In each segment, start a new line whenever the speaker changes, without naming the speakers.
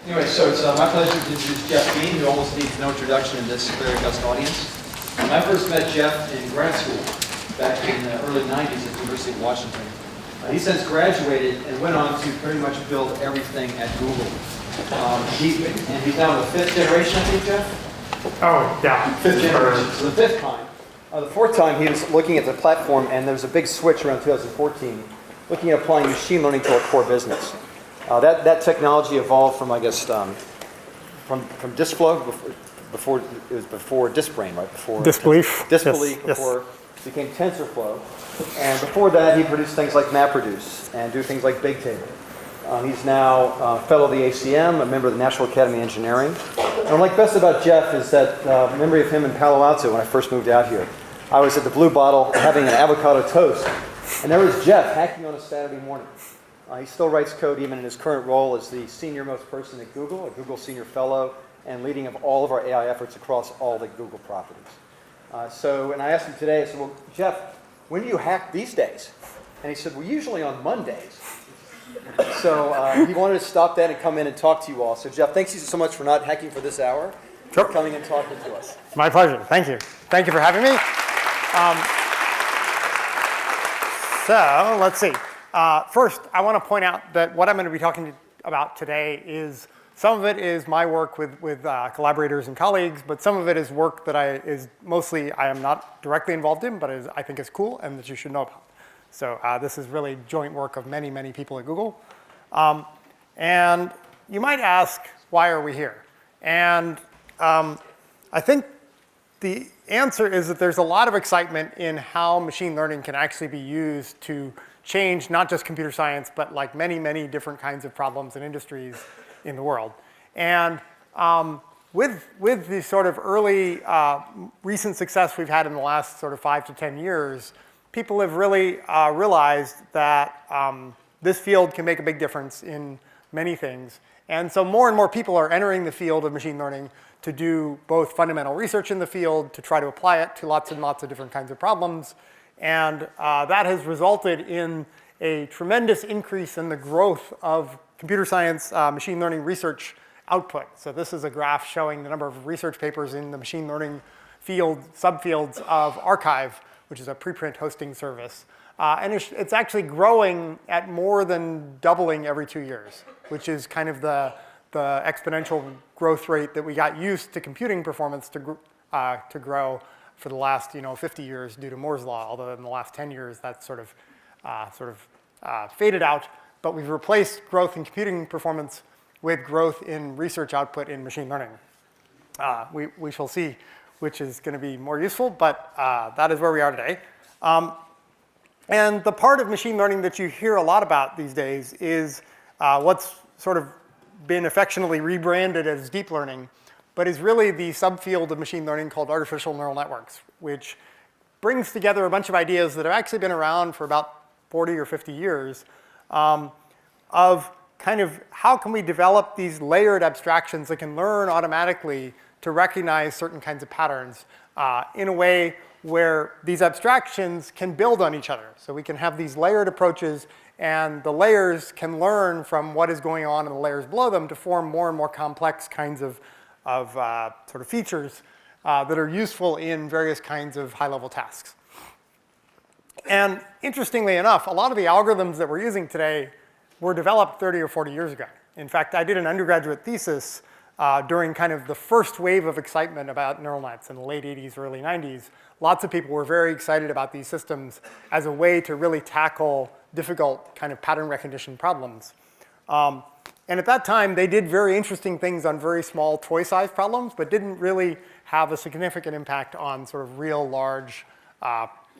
Anyway, so it's my pleasure to introduce Jeff Bean, who almost needs no introduction in this very august audience. I first met Jeff in grad school back in the early 90s at the University of Washington. He since graduated and went on to pretty much build everything at Google. He's now the fifth generation, I think, Jeff?
Oh, yeah.
Fifth generation. So the fifth time. The fourth time, he was looking at the platform, and there was a big switch around 2014, looking at applying machine learning to our core business. That technology evolved from, I guess, from disk flow before it was before disk brain, right? Before
Disbelief.
Disbelief
Yes.
before it became Tensor flow, and before that he produced things like MapReduce and do things like Bigtable. He's now a fellow of the ACM, a member of the National Academy of Engineering. And what I like best about Jeff is that memory of him in Palo Alto when I first moved out here. I was at the Blue Bottle having an avocado toast, and there was Jeff hacking on a Saturday morning. He still writes code even in his current role as the senior-most person at Google, a Google Senior Fellow, and leading of all of our AI efforts across all the Google properties. And I asked him today, I said, well, Jeff, when do you hack these days? And he said, well, usually on Mondays. So he wanted to stop that and come in and talk to you all. So Jeff, thanks you so much for not hacking for this hour,
Sure.
for coming and talking to us.
My pleasure. Thank you. Thank you for having me. So let's see. First, I want to point out that what I'm going to be talking about today is some of it is my work with collaborators and colleagues, but some of it is work that I am not directly involved in, but I think is cool and that you should know about. So this is really joint work of many, many people at Google. And you might ask, why are we here? And I think the answer is that there's a lot of excitement in how machine learning can actually be used to change not just computer science, but like many, many different kinds of problems and industries in the world. And with the sort of early recent success we've had in the last sort of 5 to 10 years, people have really realized that this field can make a big difference in many things. And so more and more people are entering the field of machine learning to do both fundamental research in the field, to try to apply it to lots and lots of different kinds of problems. And that has resulted in a tremendous increase in the growth of computer science machine learning research output. So this is a graph showing the number of research papers in the machine learning field, subfields of Arxiv, which is a preprint hosting service. And it's actually growing at more than doubling every 2 years, which is kind of the exponential growth rate that we got used to computing performance to grow for the last 50 years due to Moore's law, although in the last 10 years that's sort of faded out. But we've replaced growth in computing performance with growth in research output in machine learning. We shall see which is going to be more useful, but that is where we are today. And the part of machine learning that you hear a lot about these days is what's sort of been affectionately rebranded as deep learning, but is really the subfield of machine learning called artificial neural networks, which brings together a bunch of ideas that have actually been around for about 40 or 50 years of kind of how can we develop these layered abstractions that can learn automatically to recognize certain kinds of patterns in a way where these abstractions can build on each other. So we can have these layered approaches, and the layers can learn from what is going on in the layers below them to form more and more complex kinds of sort of features that are useful in various kinds of high-level tasks. And interestingly enough, a lot of the algorithms that we're using today were developed 30 or 40 years ago. In fact, I did an undergraduate thesis during kind of the first wave of excitement about neural nets in the late 80s, early 90s. Lots of people were very excited about these systems as a way to really tackle difficult kind of pattern recognition problems. And at that time, they did very interesting things on very small toy-sized problems, but didn't really have a significant impact on sort of real large,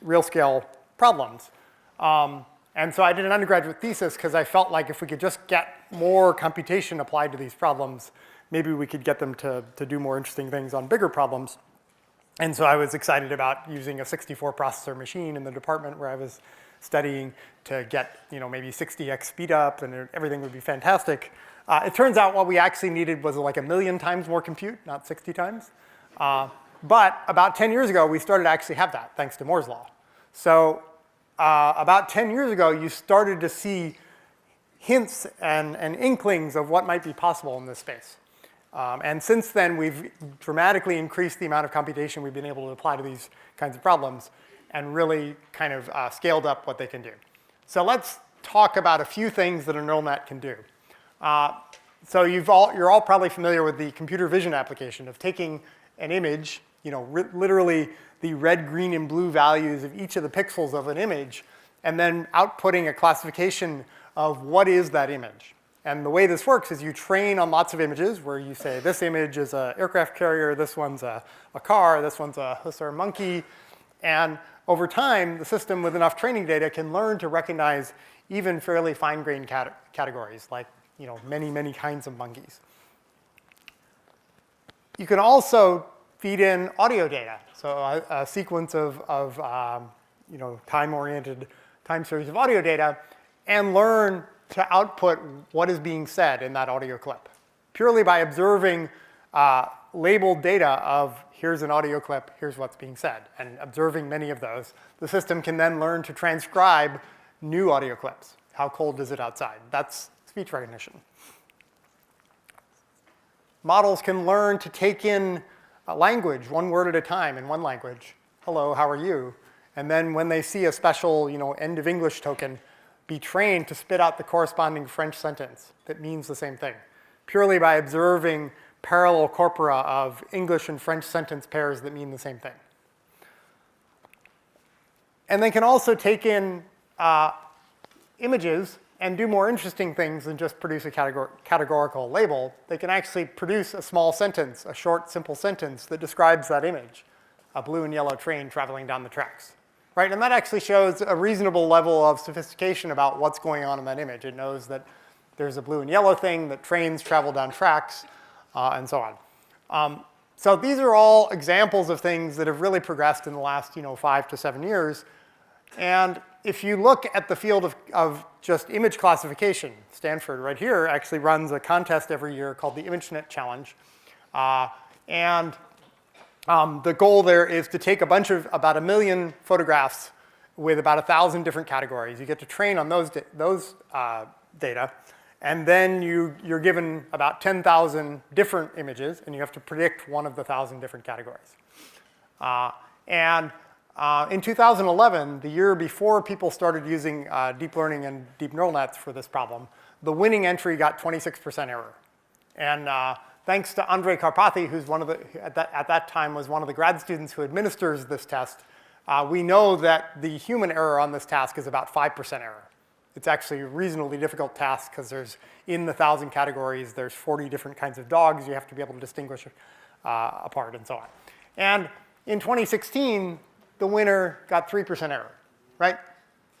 real-scale problems. And so I did an undergraduate thesis because I felt like if we could just get more computation applied to these problems, maybe we could get them to do more interesting things on bigger problems. And so I was excited about using a 64 processor machine in the department where I was studying to get maybe 60x speed up, and everything would be fantastic. It turns out what we actually needed was like 1,000,000 times more compute, not 60 times. But about 10 years ago, we started to actually have that, thanks to Moore's law. So about 10 years ago, you started to see hints and inklings of what might be possible in this space. And since then, we've dramatically increased the amount of computation we've been able to apply to these kinds of problems and really kind of scaled up what they can do. So let's talk about a few things that a neural net can do. So you're all probably familiar with the computer vision application of taking an image, literally the red, green, and blue values of each of the pixels of an image, and then outputting a classification of what is that image. And the way this works is you train on lots of images where you say, this image is an aircraft carrier, this one's a car, this one's a hussar monkey. And over time, the system with enough training data can learn to recognize even fairly fine-grained categories, like many, many kinds of monkeys. You can also feed in audio data, so a sequence of time-oriented time series of audio data, and learn to output what is being said in that audio clip, purely by observing labeled data of here's an audio clip, here's what's being said, and observing many of those. The system can then learn to transcribe new audio clips. How cold is it outside? That's speech recognition. Models can learn to take in language, one word at a time in one language. Hello, how are you? And then when they see a special, end of English token, be trained to spit out the corresponding French sentence that means the same thing, purely by observing parallel corpora of English and French sentence pairs that mean the same thing. And they can also take in images and do more interesting things than just produce a categorical label. They can actually produce a small sentence, a short, simple sentence that describes that image, a blue and yellow train traveling down the tracks. Right? And that actually shows a reasonable level of sophistication about what's going on in that image. It knows that there's a blue and yellow thing, that trains travel down tracks, and so on. So these are all examples of things that have really progressed in the last 5 to 7 years. And if you look at the field of just image classification, Stanford right here actually runs a contest every year called the ImageNet Challenge. The goal there is to take about 1 million photographs with about 1,000 different categories. You get to train on those data, and then you're given about 10,000 different images, and you have to predict one of the 1,000 different categories. In 2011, the year before people started using deep learning and deep neural nets for this problem, the winning entry got 26% error. And thanks to Andrei Karpathy, who's at that time was one of the grad students who administers this test, we know that the human error on this task is about 5% error. It's actually a reasonably difficult task because in the 1,000 categories, there's 40 different kinds of dogs you have to be able to distinguish apart and so on. And in 2016, the winner got 3% error, right?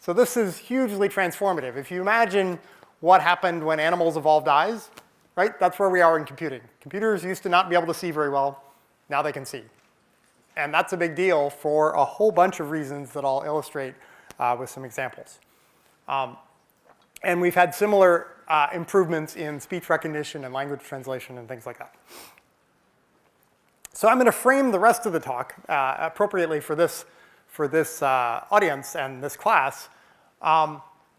So this is hugely transformative. If you imagine what happened when animals evolved eyes, right? That's where we are in computing. Computers used to not be able to see very well. Now they can see. And that's a big deal for a whole bunch of reasons that I'll illustrate with some examples. And we've had similar improvements in speech recognition and language translation and things like that. So I'm going to frame the rest of the talk appropriately for this audience and this class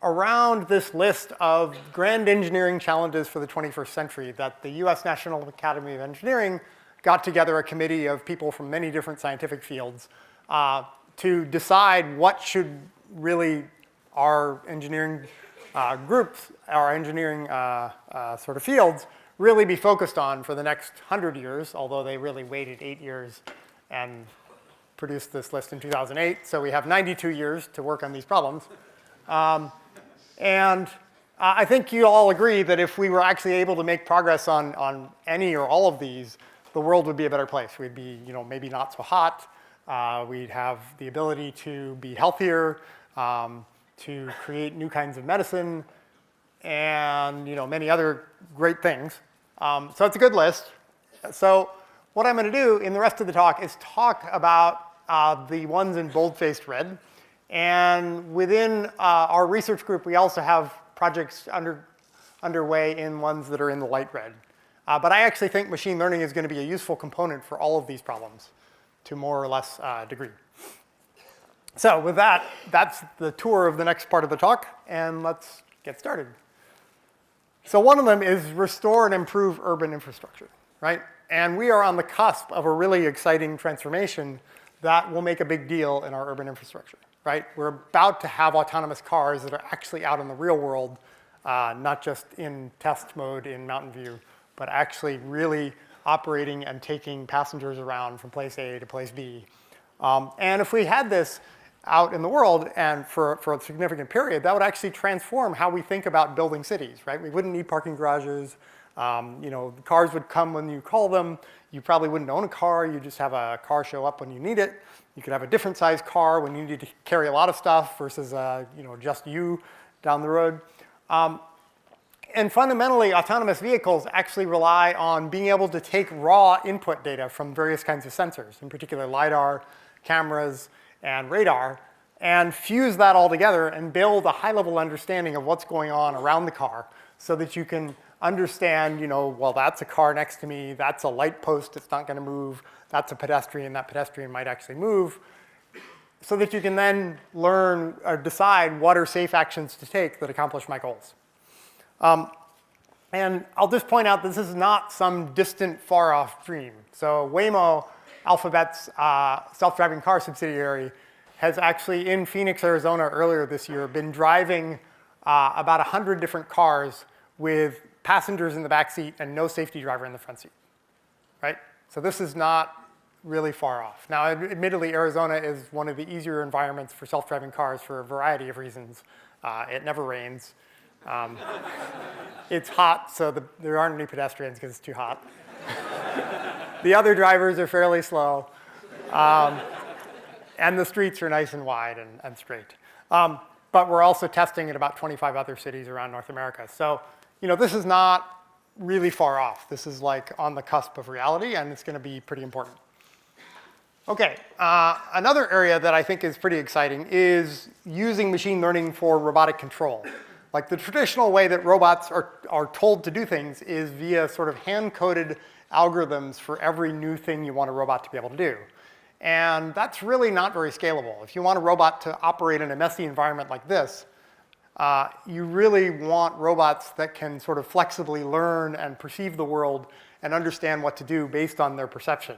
around this list of grand engineering challenges for the 21st century that the US National Academy of Engineering got together a committee of people from many different scientific fields to decide what should really our engineering groups, our engineering sort of fields, really be focused on for the next 100 years, although they really waited 8 years and produced this list in 2008. So we have 92 years to work on these problems. I think you all agree that if we were actually able to make progress on any or all of these, the world would be a better place. We'd be, maybe not so hot. We'd have the ability to be healthier, to create new kinds of medicine, and many other great things. So it's a good list. So what I'm going to do in the rest of the talk is talk about the ones in bold-faced red. And within our research group, we also have projects underway in ones that are in the light red. But I actually think machine learning is going to be a useful component for all of these problems to more or less degree. So with that, that's the tour of the next part of the talk. And let's get started. So one of them is restore and improve urban infrastructure, right? And we are on the cusp of a really exciting transformation that will make a big deal in our urban infrastructure, right? We're about to have autonomous cars that are actually out in the real world, not just in test mode in Mountain View, but actually really operating and taking passengers around from place A to place B. And if we had this out in the world and for a significant period, that would actually transform how we think about building cities, right? We wouldn't need parking garages. The cars would come when you call them. You probably wouldn't own a car. You just have a car show up when you need it. You could have a different size car when you need to carry a lot of stuff versus just you down the road. And fundamentally, autonomous vehicles actually rely on being able to take raw input data from various kinds of sensors, in particular LiDAR, cameras, and radar, and fuse that all together and build a high-level understanding of what's going on around the car so that you can understand, well, that's a car next to me, that's a light post, it's not going to move, that's a pedestrian, that pedestrian might actually move, so that you can then learn or decide what are safe actions to take that accomplish my goals. And I'll just point out this is not some distant, far-off dream. So Waymo, Alphabet's self-driving car subsidiary, has actually, in Phoenix, Arizona, earlier this year, been driving about 100 different cars with passengers in the back seat and no safety driver in the front seat, right? So this is not really far off. Now, admittedly, Arizona is one of the easier environments for self-driving cars for a variety of reasons. It never rains. It's hot, so there aren't any pedestrians because it's too hot. The other drivers are fairly slow. And the streets are nice and wide and straight. But we're also testing in about 25 other cities around North America. So, this is not really far off. This is like on the cusp of reality, and it's going to be pretty important. Okay, another area that I think is pretty exciting is using machine learning for robotic control. Like the traditional way that robots are told to do things is via sort of hand-coded algorithms for every new thing you want a robot to be able to do. And that's really not very scalable. If you want a robot to operate in a messy environment like this, you really want robots that can sort of flexibly learn and perceive the world and understand what to do based on their perception.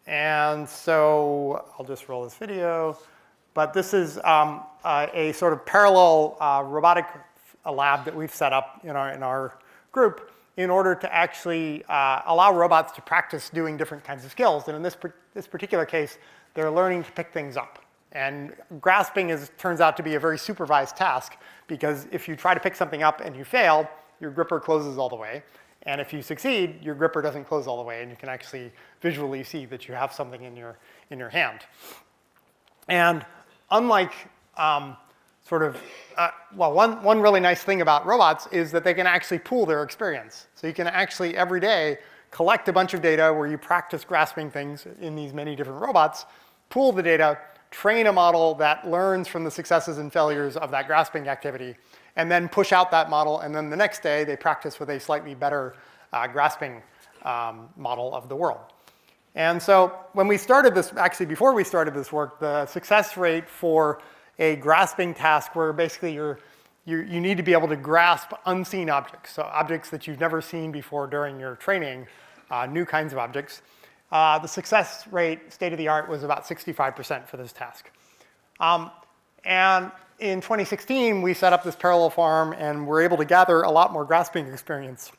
And so I'll just roll this video. But this is a sort of parallel robotic lab that we've set up in our group in order to actually allow robots to practice doing different kinds of skills. And in this particular case, they're learning to pick things up. And grasping turns out to be a very supervised task because if you try to pick something up and you fail, your gripper closes all the way. And if you succeed, your gripper doesn't close all the way, and you can actually visually see that you have something in your hand. And unlike one really nice thing about robots is that they can actually pool their experience. So you can actually every day collect a bunch of data where you practice grasping things in these many different robots, pool the data, train a model that learns from the successes and failures of that grasping activity, and then push out that model. And then the next day, they practice with a slightly better grasping model of the world. And so when we started this, actually before we started this work, the success rate for a grasping task where basically you need to be able to grasp unseen objects, so objects that you've never seen before during your training, new kinds of objects. The success rate, state of the art, was about 65% for this task. And in 2016, we set up this parallel farm and were able to gather a lot more grasping experience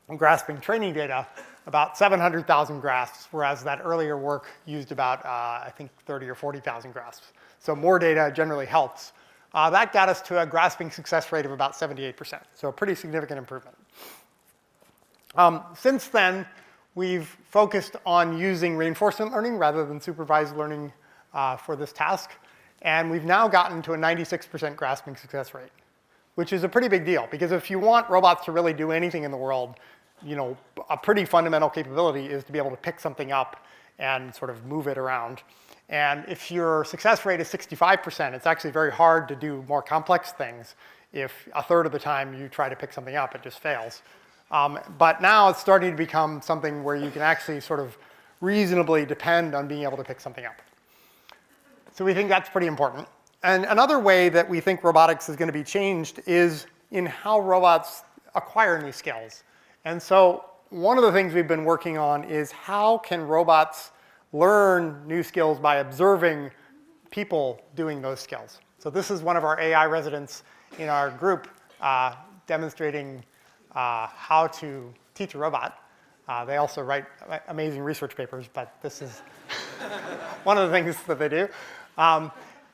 and grasping training data, about 700,000 grasps, whereas that earlier work used about, I think, 30 or 40,000 grasps. So more data generally helps. That got us to a grasping success rate of about 78%, so a pretty significant improvement. Since then, we've focused on using reinforcement learning rather than supervised learning for this task. And we've now gotten to a 96% grasping success rate, which is a pretty big deal. Because if you want robots to really do anything in the world, a pretty fundamental capability is to be able to pick something up and sort of move it around. And if your success rate is 65%, it's actually very hard to do more complex things. If a third of the time you try to pick something up, it just fails. But now it's starting to become something where you can actually sort of reasonably depend on being able to pick something up. So we think that's pretty important. And another way that we think robotics is going to be changed is in how robots acquire new skills. And so one of the things we've been working on is how can robots learn new skills by observing people doing those skills. So this is one of our AI residents in our group demonstrating how to teach a robot. They also write amazing research papers, but this is one of the things that they do.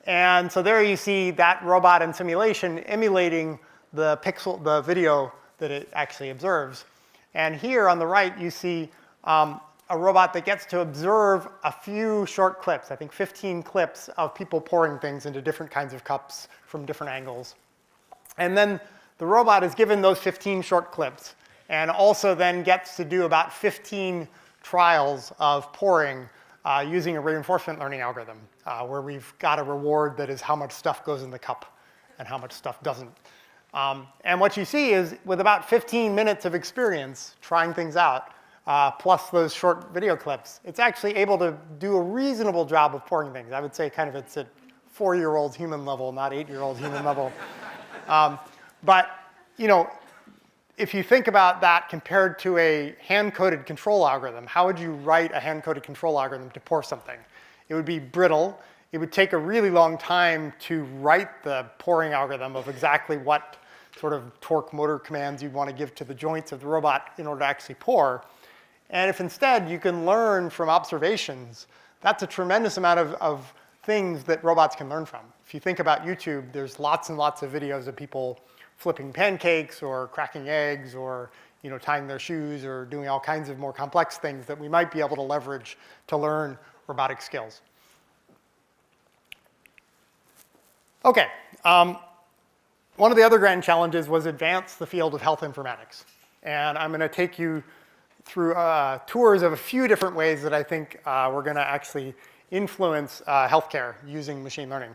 And so there you see that robot in simulation emulating the video that it actually observes. And here on the right, you see a robot that gets to observe a few short clips, I think 15 clips of people pouring things into different kinds of cups from different angles. And then the robot is given those 15 short clips and also then gets to do about 15 trials of pouring using a reinforcement learning algorithm, where we've got a reward that is how much stuff goes in the cup and how much stuff doesn't. And what you see is with about 15 minutes of experience trying things out, plus those short video clips, it's actually able to do a reasonable job of pouring things. I would say kind of it's at 4-year-old human level, not 8-year-old human level. But if you think about that compared to a hand-coded control algorithm, how would you write a hand-coded control algorithm to pour something? It would be brittle. It would take a really long time to write the pouring algorithm of exactly what sort of torque motor commands you'd want to give to the joints of the robot in order to actually pour. And if instead you can learn from observations, that's a tremendous amount of things that robots can learn from. If you think about YouTube, there's lots and lots of videos of people flipping pancakes or cracking eggs or tying their shoes or doing all kinds of more complex things that we might be able to leverage to learn robotic skills. Okay, one of the other grand challenges was advance the field of health informatics. And I'm going to take you through tours of a few different ways that I think we're going to actually influence healthcare using machine learning.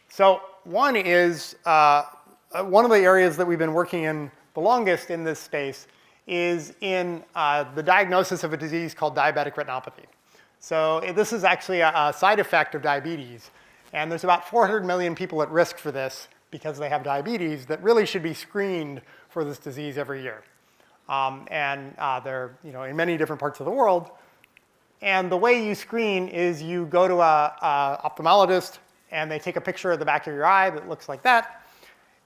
So one is, one of the areas that we've been working in the longest in this space is in the diagnosis of a disease called diabetic retinopathy. So this is actually a side effect of diabetes. And there's about 400 million people at risk for this because they have diabetes that really should be screened for this disease every year. They're in many different parts of the world. And the way you screen is you go to an ophthalmologist, and they take a picture of the back of your eye that looks like that.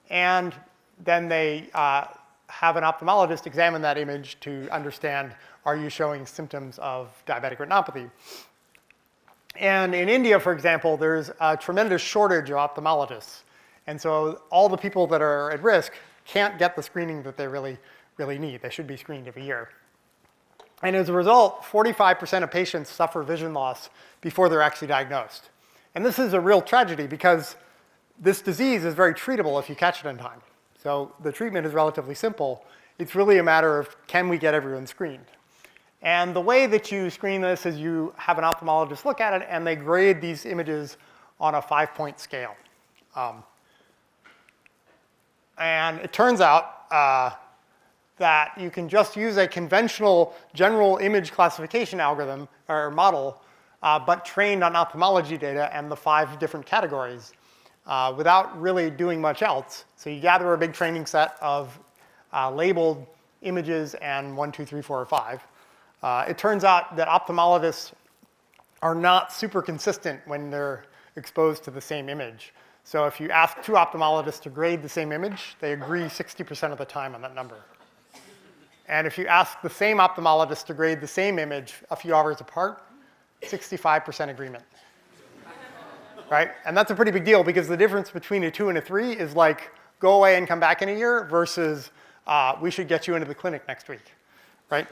And then they have an ophthalmologist examine that image to understand, are you showing symptoms of diabetic retinopathy? And in India, for example, there's a tremendous shortage of ophthalmologists. And so all the people that are at risk can't get the screening that they really need. They should be screened every year. And as a result, 45% of patients suffer vision loss before they're actually diagnosed. And this is a real tragedy because this disease is very treatable if you catch it in time. So the treatment is relatively simple. It's really a matter of, can we get everyone screened? And the way that you screen this is you have an ophthalmologist look at it, and they grade these images on a 5-point scale. And it turns out that you can just use a conventional general image classification algorithm or model, but trained on ophthalmology data and the 5 different categories without really doing much else. So you gather a big training set of labeled images and 1, 2, 3, 4, or 5. It turns out that ophthalmologists are not super consistent when they're exposed to the same image. So if you ask 2 ophthalmologists to grade the same image, they agree 60% of the time on that number. And if you ask the same ophthalmologist to grade the same image a few hours apart, 65% agreement. Right? And that's a pretty big deal because the difference between a 2 and a 3 is like, go away and come back in a year versus we should get you into the clinic next week. Right?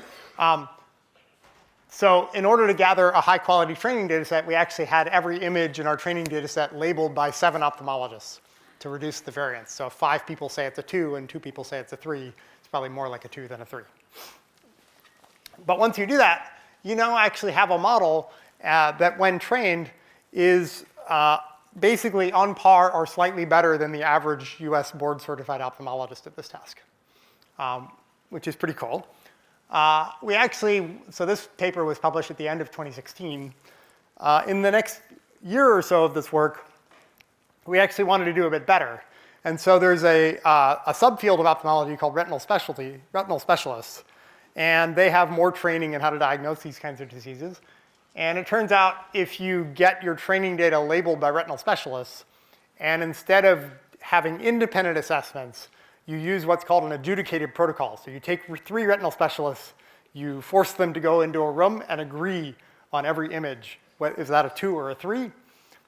So in order to gather a high-quality training data set, we actually had every image in our training data set labeled by 7 ophthalmologists to reduce the variance. So if 5 people say it's a 2 and 2 people say it's a 3, it's probably more like a 2 than a 3. But once you do that, you now actually have a model that when trained is basically on par or slightly better than the average US board-certified ophthalmologist at this task, which is pretty cool. So this paper was published at the end of 2016. In the next year or so of this work, we actually wanted to do a bit better. And so there's a subfield of ophthalmology called retinal specialists. And they have more training in how to diagnose these kinds of diseases. And it turns out if you get your training data labeled by retinal specialists, and instead of having independent assessments, you use what's called an adjudicated protocol. So you take 3 retinal specialists, you force them to go into a room and agree on every image. Is that a 2 or a 3?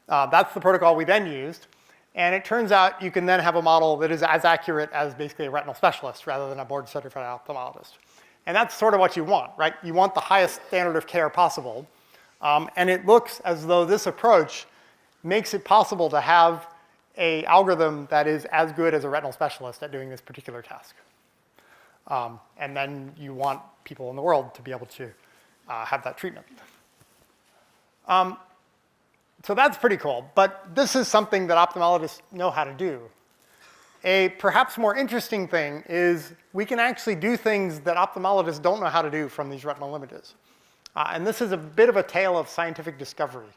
That's the protocol we then used. And it turns out you can then have a model that is as accurate as basically a retinal specialist rather than a board-certified ophthalmologist. And that's sort of what you want, right? You want the highest standard of care possible. And it looks as though this approach makes it possible to have an algorithm that is as good as a retinal specialist at doing this particular task. And then you want people in the world to be able to have that treatment. So that's pretty cool. But this is something that ophthalmologists know how to do. A perhaps more interesting thing is we can actually do things that ophthalmologists don't know how to do from these retinal images. And this is a bit of a tale of scientific discovery.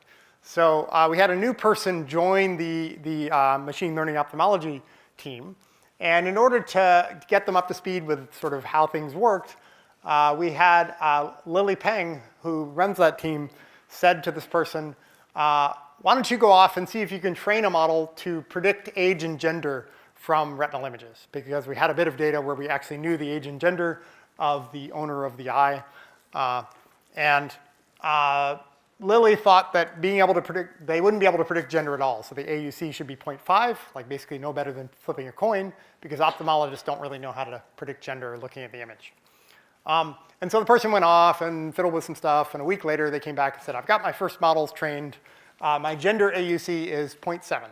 So we had a new person join the machine learning ophthalmology team. And in order to get them up to speed with sort of how things worked, we had Lily Peng, who runs that team, said to this person, why don't you go off and see if you can train a model to predict age and gender from retinal images, because we had a bit of data where we actually knew the age and gender of the owner of the eye. Lily thought that being able to predict, they wouldn't be able to predict gender at all. So the AUC should be 0.5, like basically no better than flipping a coin, because ophthalmologists don't really know how to predict gender looking at the image. And so the person went off and fiddled with some stuff, and a week later they came back and said, I've got my first models trained. My gender AUC is 0.7.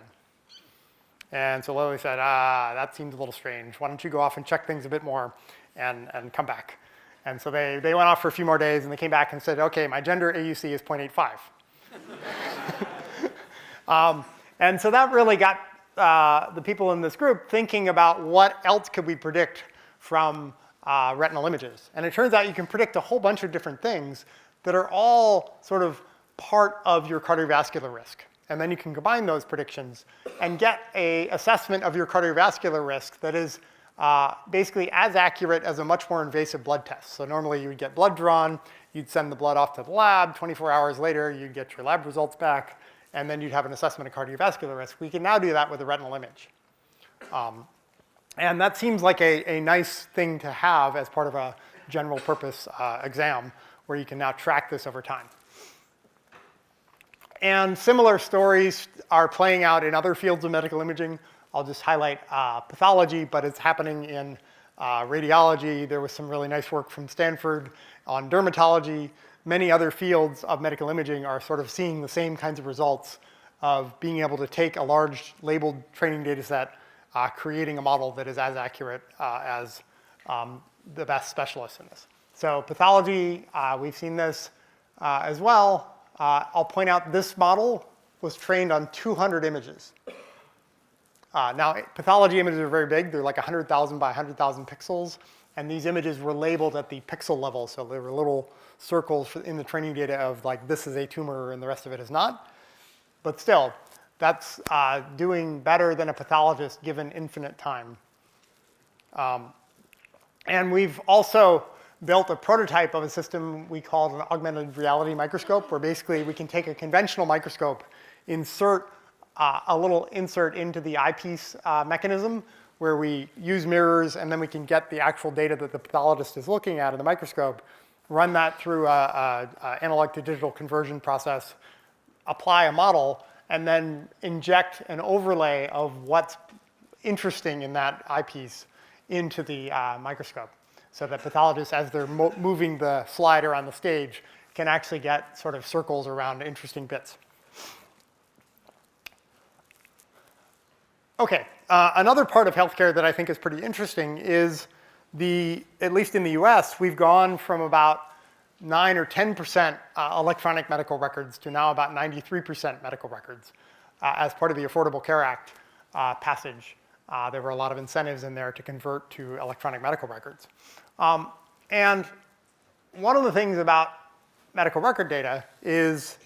And so Lily said, that seems a little strange. Why don't you go off and check things a bit more and come back? And so they went off for a few more days, and they came back and said, OK, my gender AUC is 0.85. And so that really got the people in this group thinking about what else could we predict from retinal images. And it turns out you can predict a whole bunch of different things that are all sort of part of your cardiovascular risk. And then you can combine those predictions and get an assessment of your cardiovascular risk that is basically as accurate as a much more invasive blood test. So normally you would get blood drawn, you'd send the blood off to the lab, 24 hours later you'd get your lab results back, and then you'd have an assessment of cardiovascular risk. We can now do that with a retinal image. And that seems like a nice thing to have as part of a general purpose exam where you can now track this over time. And similar stories are playing out in other fields of medical imaging. I'll just highlight pathology, but it's happening in radiology. There was some really nice work from Stanford on dermatology. Many other fields of medical imaging are sort of seeing the same kinds of results of being able to take a large labeled training data set, creating a model that is as accurate as the best specialists in this. So pathology, we've seen this as well. I'll point out this model was trained on 200 images. Now, pathology images are very big. They're like 100,000 by 100,000 pixels. And these images were labeled at the pixel level. So there were little circles in the training data of like, this is a tumor and the rest of it is not. But still, that's doing better than a pathologist given infinite time. And we've also built a prototype of a system we called an augmented reality microscope, where basically we can take a conventional microscope, insert a little insert into the eyepiece mechanism, where we use mirrors, and then we can get the actual data that the pathologist is looking at in the microscope, run that through an analog to digital conversion process, apply a model, and then inject an overlay of what's interesting in that eyepiece into the microscope, so that pathologists, as they're moving the slider on the stage, can actually get sort of circles around interesting bits. OK, another part of healthcare that I think is pretty interesting is at least in the US, we've gone from about 9 or 10% electronic medical records to now about 93% medical records as part of the Affordable Care Act passage. There were a lot of incentives in there to convert to electronic medical records. And one of the things about medical record data is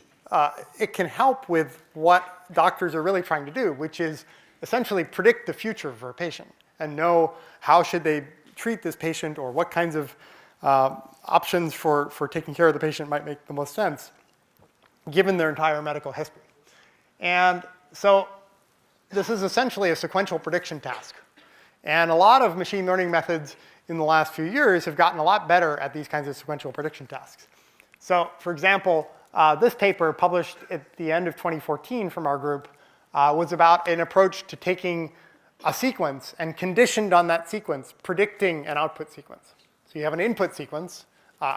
it can help with what doctors are really trying to do, which is essentially predict the future for a patient and know how should they treat this patient or what kinds of options for taking care of the patient might make the most sense given their entire medical history. And so this is essentially a sequential prediction task. And a lot of machine learning methods in the last few years have gotten a lot better at these kinds of sequential prediction tasks. So for example, this paper published at the end of 2014 from our group was about an approach to taking a sequence and conditioned on that sequence, predicting an output sequence. So you have an input sequence.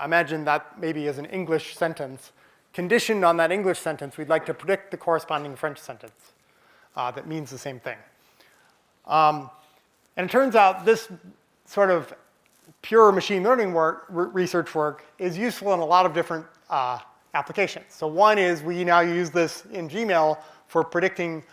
Imagine that maybe as an English sentence. Conditioned on that English sentence, we'd like to predict the corresponding French sentence that means the same thing. And it turns out this sort of pure machine learning work, research work is useful in a lot of different applications. So one is we now use this in Gmail for predicting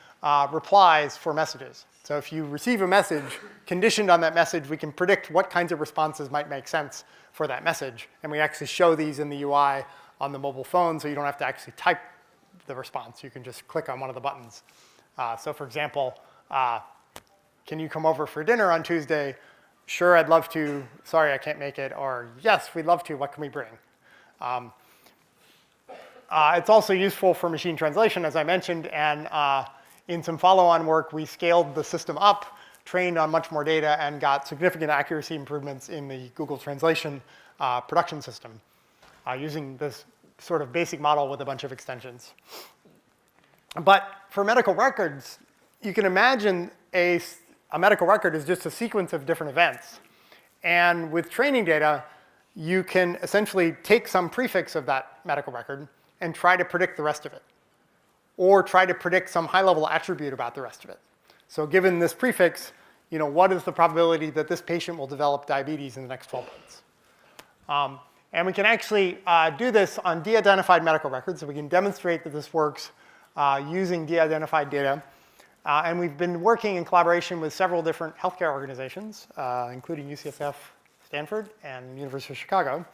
replies for messages. So if you receive a message, conditioned on that message, we can predict what kinds of responses might make sense for that message. And we actually show these in the UI on the mobile phone, so you don't have to actually type the response. You can just click on one of the buttons. So for example, can you come over for dinner on Tuesday? Sure, I'd love to. Sorry, I can't make it. Or yes, we'd love to. What can we bring? It's also useful for machine translation, as I mentioned. And in some follow-on work, we scaled the system up, trained on much more data, and got significant accuracy improvements in the Google Translation production system using this sort of basic model with a bunch of extensions. But for medical records, you can imagine a medical record is just a sequence of different events. And with training data, you can essentially take some prefix of that medical record and try to predict the rest of it, or try to predict some high-level attribute about the rest of it. So given this prefix, what is the probability that this patient will develop diabetes in the next 12 months? And we can actually do this on de-identified medical records. So we can demonstrate that this works using de-identified data. And we've been working in collaboration with several different healthcare organizations, including UCSF, Stanford, and University of Chicago,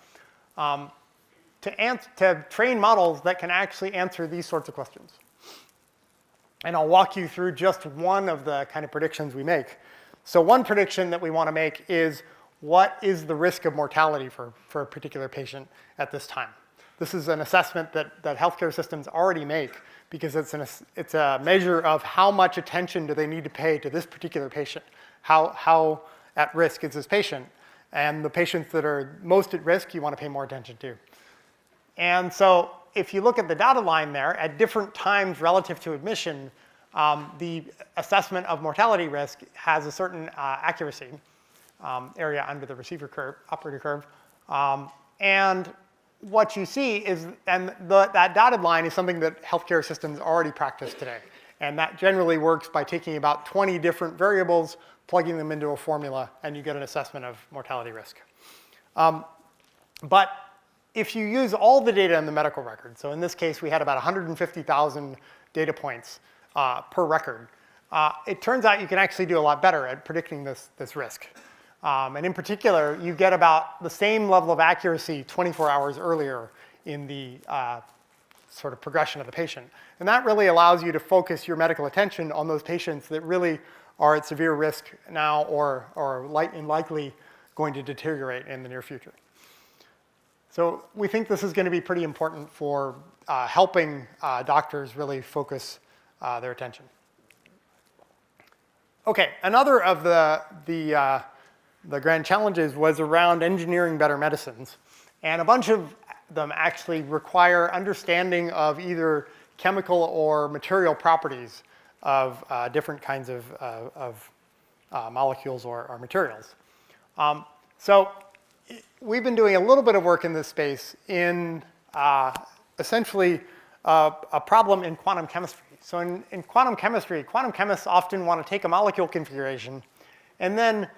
to train models that can actually answer these sorts of questions. And I'll walk you through just one of the kind of predictions we make. So one prediction that we want to make is, what is the risk of mortality for a particular patient at this time? This is an assessment that healthcare systems already make because it's a measure of how much attention do they need to pay to this particular patient. How at risk is this patient? And the patients that are most at risk, you want to pay more attention to. And so if you look at the dotted line there, at different times relative to admission, the assessment of mortality risk has a certain accuracy area under the receiver curve, operator curve. And what you see is, that dotted line is something that healthcare systems already practice today. And that generally works by taking about 20 different variables, plugging them into a formula, and you get an assessment of mortality risk. But if you use all the data in the medical record, so in this case we had about 150,000 data points per record, it turns out you can actually do a lot better at predicting this risk. And in particular, you get about the same level of accuracy 24 hours earlier in the sort of progression of the patient. And that really allows you to focus your medical attention on those patients that really are at severe risk now or likely going to deteriorate in the near future. So we think this is going to be pretty important for helping doctors really focus their attention. Okay, another of the grand challenges was around engineering better medicines. And a bunch of them actually require understanding of either chemical or material properties of different kinds of molecules or materials. So we've been doing a little bit of work in this space in essentially a problem in quantum chemistry. So in quantum chemistry, quantum chemists often want to take a molecule configuration and then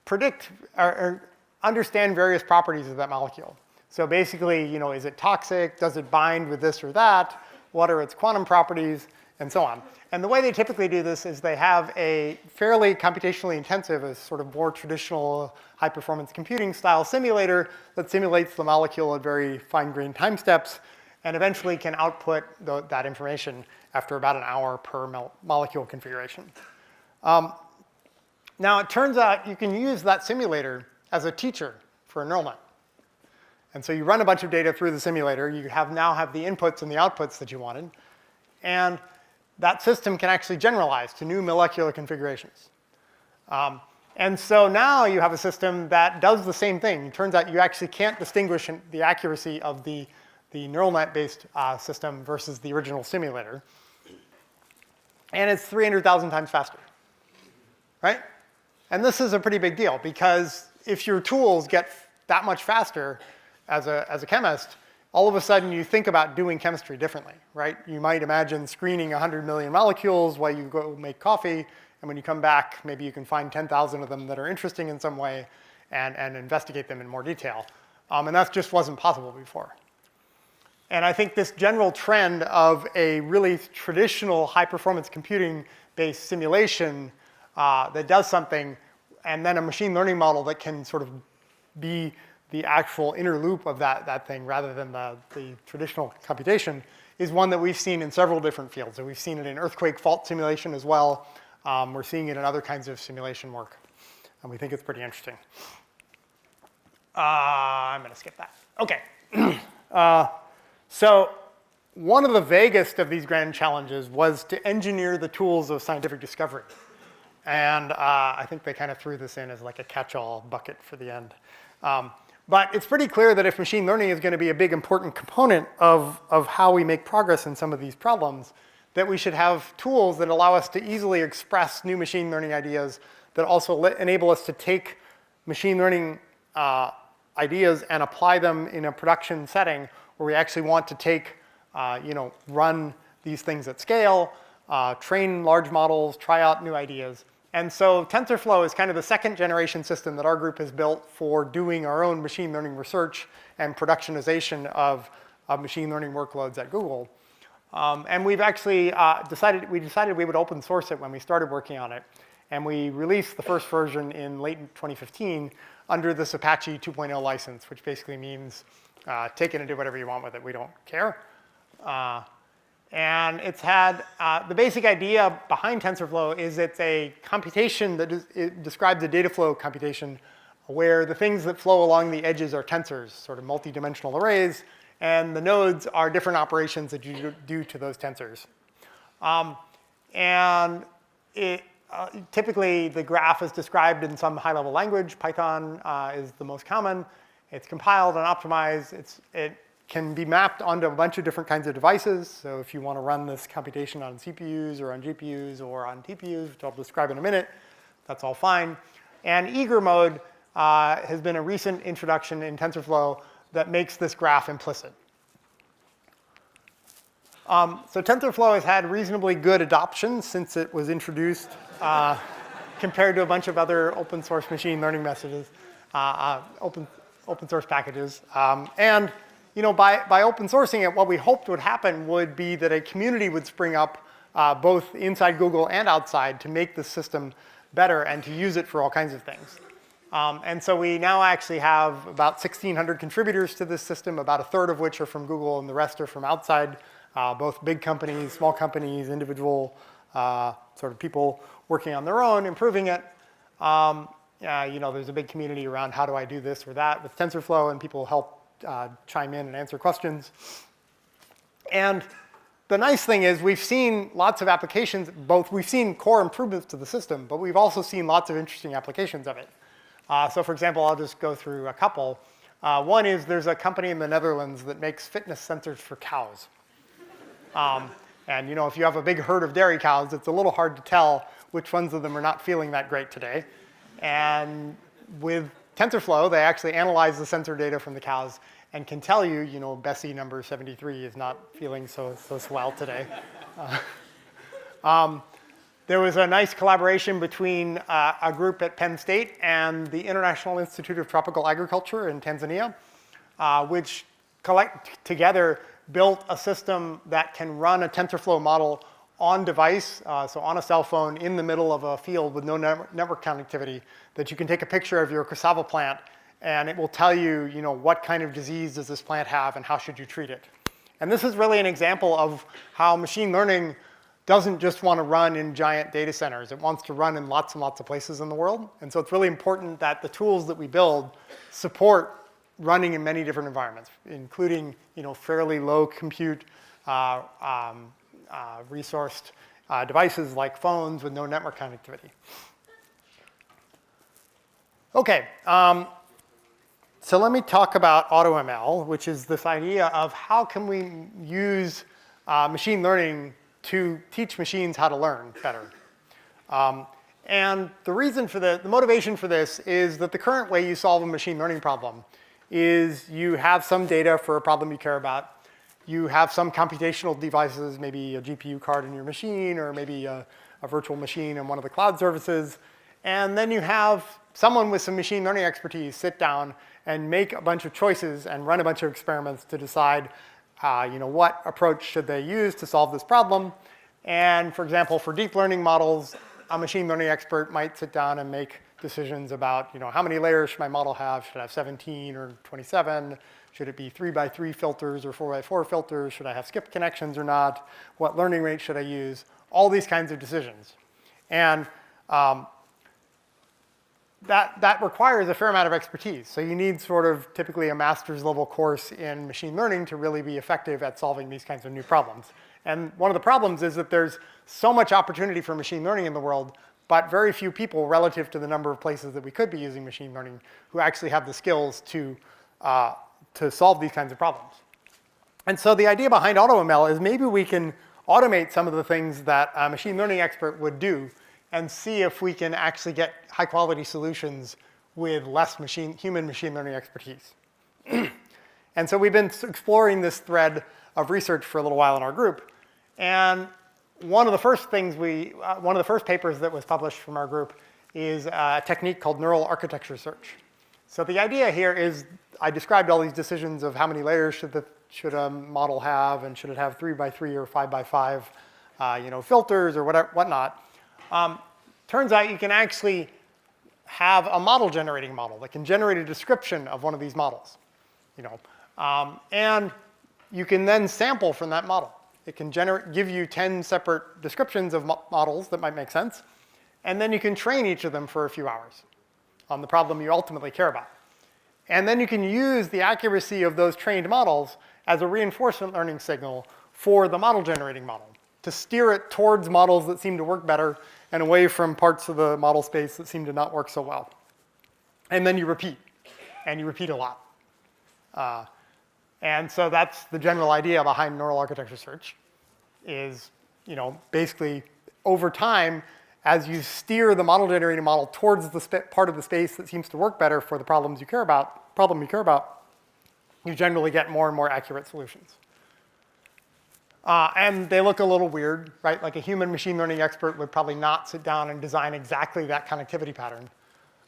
predict or understand various properties of that molecule. So basically, is it toxic? Does it bind with this or that? What are its quantum properties? And so on. And the way they typically do this is they have a fairly computationally intensive, a sort of more traditional high-performance computing style simulator that simulates the molecule at very fine-grained time steps. and eventually can output that information after about an hour per molecule configuration. Now, it turns out you can use that simulator as a teacher for a neural net. And so you run a bunch of data through the simulator. You now have the inputs and the outputs that you wanted. And that system can actually generalize to new molecular configurations. And so now you have a system that does the same thing. It turns out you actually can't distinguish the accuracy of the neural net-based system versus the original simulator. And it's 300,000 times faster, right? And this is a pretty big deal, because if your tools get that much faster as a chemist, all of a sudden you think about doing chemistry differently, right? You might imagine screening 100 million molecules while you go make coffee, and when you come back, maybe you can find 10,000 of them that are interesting in some way and investigate them in more detail. And that just wasn't possible before. And I think this general trend of a really traditional high-performance computing-based simulation that does something, and then a machine learning model that can sort of be the actual inner loop of that thing rather than the traditional computation, is one that we've seen in several different fields. So we've seen it in earthquake fault simulation as well. We're seeing it in other kinds of simulation work. And we think it's pretty interesting. I'm going to skip that. OK. So one of the vaguest of these grand challenges was to engineer the tools of scientific discovery. And I think they kind of threw this in as like a catch-all bucket for the end. But it's pretty clear that if machine learning is going to be a big important component of how we make progress in some of these problems, that we should have tools that allow us to easily express new machine learning ideas that also enable us to take machine learning ideas and apply them in a production setting where we actually want to take, run these things at scale, train large models, try out new ideas. And so TensorFlow is kind of the second generation system that our group has built for doing our own machine learning research and productionization of machine learning workloads at Google. And we've actually decided we would open source it when we started working on it. And we released the first version in late 2015 under this Apache 2.0 license, which basically means take it and do whatever you want with it. We don't care. And it's had, the basic idea behind TensorFlow is it's a computation that it describes a data flow computation where the things that flow along the edges are tensors, sort of multi-dimensional arrays, and the nodes are different operations that you do to those tensors. And typically, the graph is described in some high-level language. Python is the most common. It's compiled and optimized. It can be mapped onto a bunch of different kinds of devices. So if you want to run this computation on CPUs or on GPUs or on TPUs, which I'll describe in a minute, that's all fine. And eager mode has been a recent introduction in TensorFlow that makes this graph implicit. So TensorFlow has had reasonably good adoption since it was introduced compared to a bunch of other open source machine learning messages, open source packages. And by open sourcing it, what we hoped would happen would be that a community would spring up both inside Google and outside to make the system better and to use it for all kinds of things. And so we now actually have about 1,600 contributors to this system, about a third of which are from Google and the rest are from outside, both big companies, small companies, individual sort of people working on their own, improving it. There's a big community around how do I do this or that with TensorFlow, and people help chime in and answer questions. And the nice thing is we've seen lots of applications, we've seen core improvements to the system, but we've also seen lots of interesting applications of it. So for example, I'll just go through a couple. One is there's a company in the Netherlands that makes fitness sensors for cows. And if you have a big herd of dairy cows, it's a little hard to tell which ones of them are not feeling that great today. And with TensorFlow, they actually analyze the sensor data from the cows and can tell you, Bessie number 73 is not feeling so swell today. There was a nice collaboration between a group at Penn State and the International Institute of Tropical Agriculture in Tanzania, which together built a system that can run a TensorFlow model on device, so on a cell phone in the middle of a field with no network connectivity, that you can take a picture of your cassava plant and it will tell you, what kind of disease does this plant have and how should you treat it. And this is really an example of how machine learning doesn't just want to run in giant data centers. It wants to run in lots and lots of places in the world. And so it's really important that the tools that we build support running in many different environments, including fairly low compute resourced devices like phones with no network connectivity. OK, so let me talk about AutoML, which is this idea of how can we use machine learning to teach machines how to learn better. And the reason for the motivation for this is that the current way you solve a machine learning problem is you have some data for a problem you care about. You have some computational devices, maybe a GPU card in your machine, or maybe a virtual machine in one of the cloud services. And then you have someone with some machine learning expertise sit down and make a bunch of choices and run a bunch of experiments to decide what approach should they use to solve this problem. And for example, for deep learning models, a machine learning expert might sit down and make decisions about how many layers should my model have? Should I have 17 or 27? Should it be 3x3 filters or 4x4 filters? Should I have skipped connections or not? What learning rate should I use? All these kinds of decisions. And that requires a fair amount of expertise. So you need sort of typically a master's level course in machine learning to really be effective at solving these kinds of new problems. And one of the problems is that there's so much opportunity for machine learning in the world, but very few people relative to the number of places that we could be using machine learning who actually have the skills to solve these kinds of problems. And so the idea behind AutoML is maybe we can automate some of the things that a machine learning expert would do and see if we can actually get high-quality solutions with less human machine learning expertise. And so we've been exploring this thread of research for a little while in our group. And one of the first papers that was published from our group is a technique called neural architecture search. So the idea here is I described all these decisions of how many layers should a model have, and should it have 3x3 or 5x5 filters or whatnot. Turns out you can actually have a model generating model that can generate a description of one of these models. And you can then sample from that model. It can give you 10 separate descriptions of models that might make sense. And then you can train each of them for a few hours on the problem you ultimately care about. And then you can use the accuracy of those trained models as a reinforcement learning signal for the model generating model to steer it towards models that seem to work better and away from parts of the model space that seem to not work so well. And then you repeat, and you repeat a lot. And so that's the general idea behind neural architecture search is, basically over time, as you steer the model generating model towards the part of the space that seems to work better for the problem you care about, you generally get more and more accurate solutions. And they look a little weird, right? Like a human machine learning expert would probably not sit down and design exactly that connectivity pattern.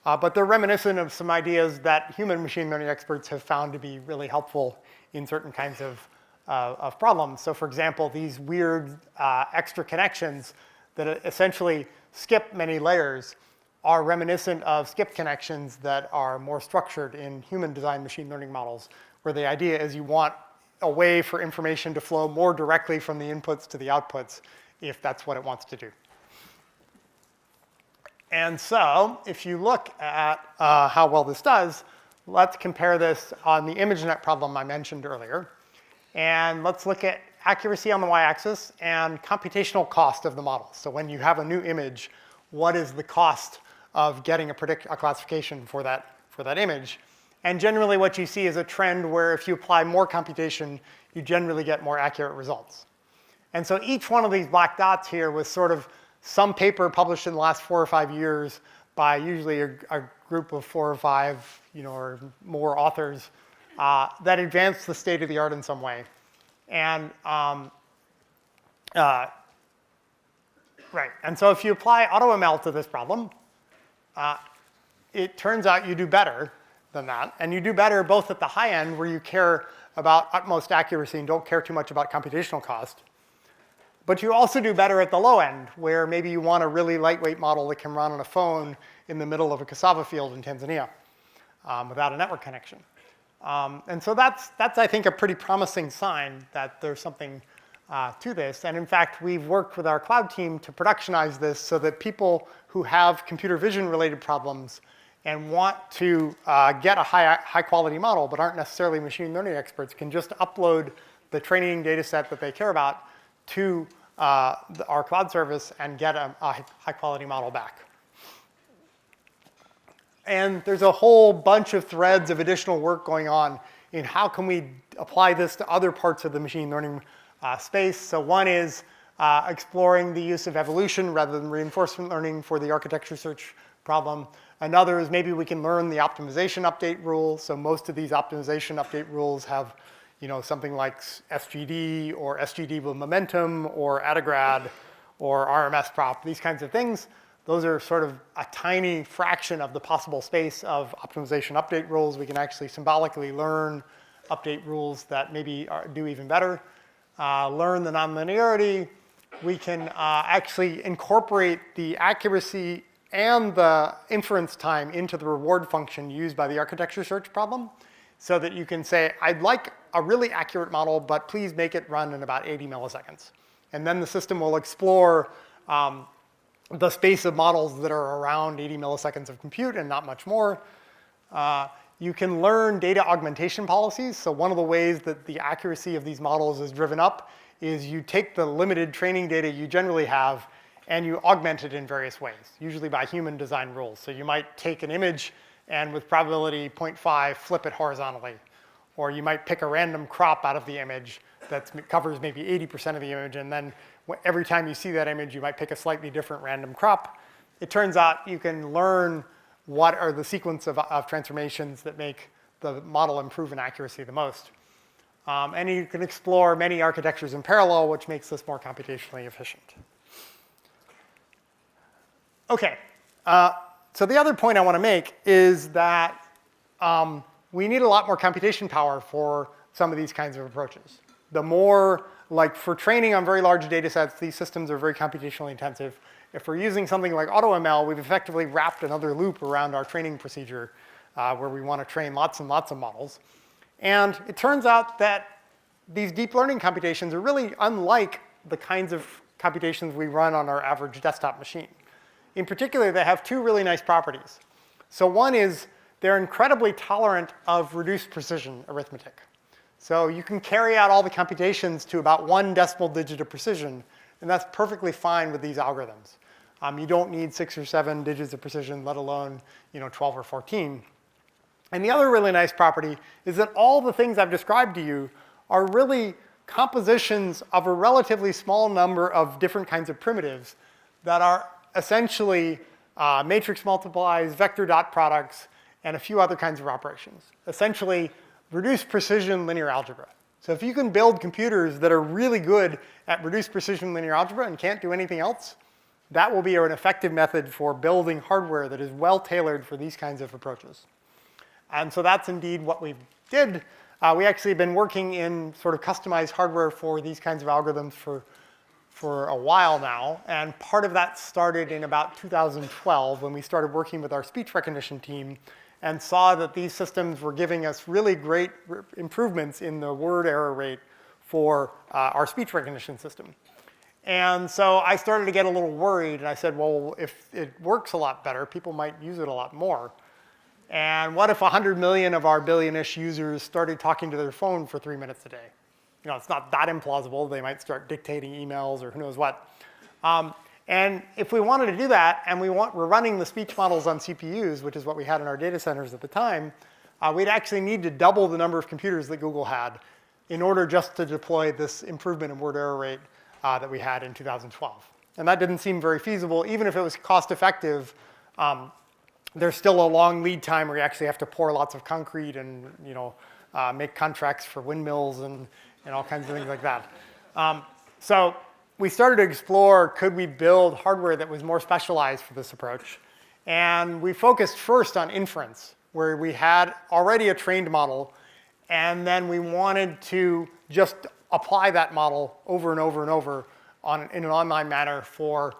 But they're reminiscent of some ideas that human machine learning experts have found to be really helpful in certain kinds of problems. So for example, these weird extra connections that essentially skip many layers are reminiscent of skip connections that are more structured in human designed machine learning models, where the idea is you want a way for information to flow more directly from the inputs to the outputs if that's what it wants to do. And so if you look at how well this does, let's compare this on the ImageNet problem I mentioned earlier. And let's look at accuracy on the y-axis and computational cost of the model. So when you have a new image, what is the cost of getting a classification for that image? And generally what you see is a trend where if you apply more computation, you generally get more accurate results. And so each one of these black dots here was sort of some paper published in the last 4 or 5 years by usually a group of 4 or 5 or more authors that advanced the state of the art in some way. And right. And so if you apply AutoML to this problem, it turns out you do better than that. And you do better both at the high end, where you care about utmost accuracy and don't care too much about computational cost. But you also do better at the low end, where maybe you want a really lightweight model that can run on a phone in the middle of a cassava field in Tanzania without a network connection. And so that's, I think, a pretty promising sign that there's something to this. And in fact, we've worked with our cloud team to productionize this so that people who have computer vision related problems and want to get a high quality model but aren't necessarily machine learning experts can just upload the training data set that they care about to our cloud service and get a high quality model back. And there's a whole bunch of threads of additional work going on in how can we apply this to other parts of the machine learning space. So one is exploring the use of evolution rather than reinforcement learning for the architecture search problem. Another is maybe we can learn the optimization update rule. So most of these optimization update rules have something like SGD or SGD with momentum or Adagrad or RMS prop, these kinds of things. Those are sort of a tiny fraction of the possible space of optimization update rules. We can actually symbolically learn update rules that maybe do even better. Learn the nonlinearity. We can actually incorporate the accuracy and the inference time into the reward function used by the architecture search problem so that you can say, I'd like a really accurate model, but please make it run in about 80 milliseconds. And then the system will explore the space of models that are around 80 milliseconds of compute and not much more. You can learn data augmentation policies. So one of the ways that the accuracy of these models is driven up is you take the limited training data you generally have and you augment it in various ways, usually by human design rules. So you might take an image and with probability 0.5, flip it horizontally. Or you might pick a random crop out of the image that covers maybe 80% of the image, and then every time you see that image, you might pick a slightly different random crop. It turns out you can learn what are the sequence of transformations that make the model improve in accuracy the most. And you can explore many architectures in parallel, which makes this more computationally efficient. OK, so the other point I want to make is that we need a lot more computation power for some of these kinds of approaches. The more, like for training on very large data sets, these systems are very computationally intensive. If we're using something like AutoML, we've effectively wrapped another loop around our training procedure where we want to train lots and lots of models. And it turns out that these deep learning computations are really unlike the kinds of computations we run on our average desktop machine. In particular, they have two really nice properties. So one is they're incredibly tolerant of reduced precision arithmetic. So you can carry out all the computations to about 1 decimal digit of precision, and that's perfectly fine with these algorithms. You don't need 6 or 7 digits of precision, let alone 12 or 14. And the other really nice property is that all the things I've described to you are really compositions of a relatively small number of different kinds of primitives that are essentially matrix multiplies, vector dot products, and a few other kinds of operations. Essentially, reduced precision linear algebra. So if you can build computers that are really good at reduced precision linear algebra and can't do anything else, that will be an effective method for building hardware that is well tailored for these kinds of approaches. And so that's indeed what we did. We actually have been working in sort of customized hardware for these kinds of algorithms for a while now. And part of that started in about 2012 when we started working with our speech recognition team and saw that these systems were giving us really great improvements in the word error rate for our speech recognition system. And so I started to get a little worried, and I said, well, if it works a lot better, people might use it a lot more. And what if 100 million of our billion-ish users started talking to their phone for 3 minutes a day? It's not that implausible. They might start dictating emails or who knows what. And if we wanted to do that, and we're running the speech models on CPUs, which is what we had in our data centers at the time, we'd actually need to double the number of computers that Google had in order just to deploy this improvement in word error rate that we had in 2012. And that didn't seem very feasible. Even if it was cost effective, there's still a long lead time where you actually have to pour lots of concrete and make contracts for windmills and all kinds of things like that. So we started to explore, could we build hardware that was more specialized for this approach? And we focused first on inference, where we had already a trained model, and then we wanted to just apply that model over and over and over in an online manner for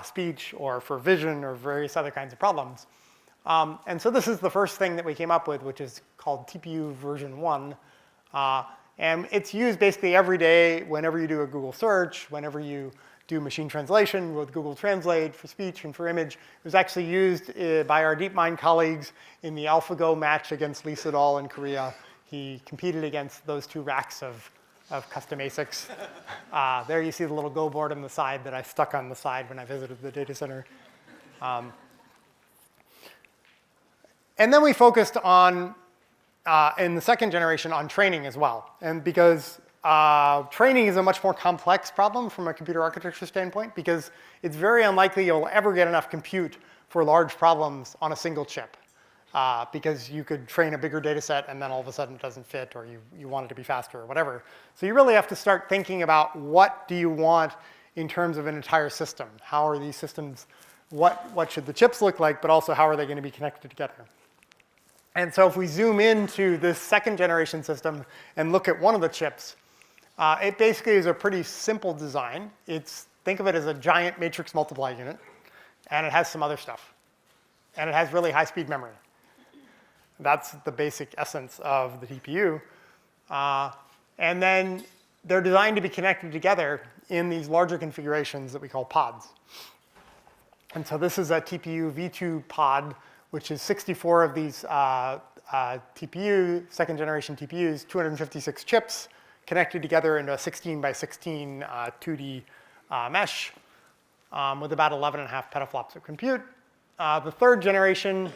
speech or for vision or various other kinds of problems. And so this is the first thing that we came up with, which is called TPU version 1. And it's used basically every day whenever you do a Google search, whenever you do machine translation with Google Translate for speech and for image. It was actually used by our DeepMind colleagues in the AlphaGo match against Lee Sedol in Korea. He competed against those two racks of custom ASICs. There you see the little Go board on the side that I stuck on the side when I visited the data center. And then we focused on, in the second generation, on training as well. And because training is a much more complex problem from a computer architecture standpoint, because it's very unlikely you'll ever get enough compute for large problems on a single chip. Because you could train a bigger data set and then all of a sudden it doesn't fit, or you want it to be faster or whatever. So you really have to start thinking about what do you want in terms of an entire system. How are these systems, what should the chips look like, but also how are they going to be connected together? And so if we zoom into this second generation system and look at one of the chips, it basically is a pretty simple design. Think of it as a giant matrix multiply unit, and it has some other stuff. And it has really high-speed memory. That's the basic essence of the TPU. And then they're designed to be connected together in these larger configurations that we call pods. And so this is a TPU V2 pod, which is 64 of these second generation TPUs, 256 chips, connected together into a 16 by 16 2D mesh with about 11.5 petaflops of compute. The third generation,